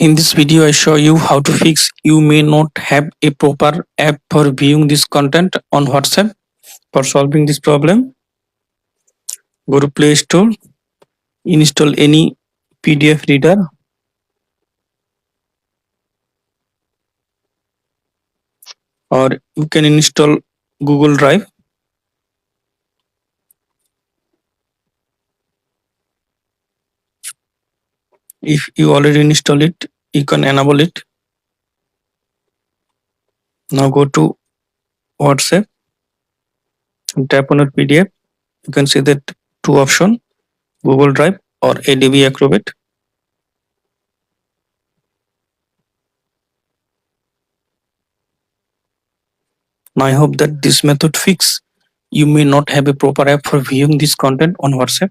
In this video, I show you how to fix you may not have a proper app for viewing this content on WhatsApp. For solving this problem, go to Play Store, install any PDF reader, or you can install Google Drive. If you already install it, you can enable it. Now go to WhatsApp and tap on your PDF. You can see that two options, Google Drive or ADB Acrobat. Now I hope that this method fix you may not have a proper app for viewing this content on WhatsApp.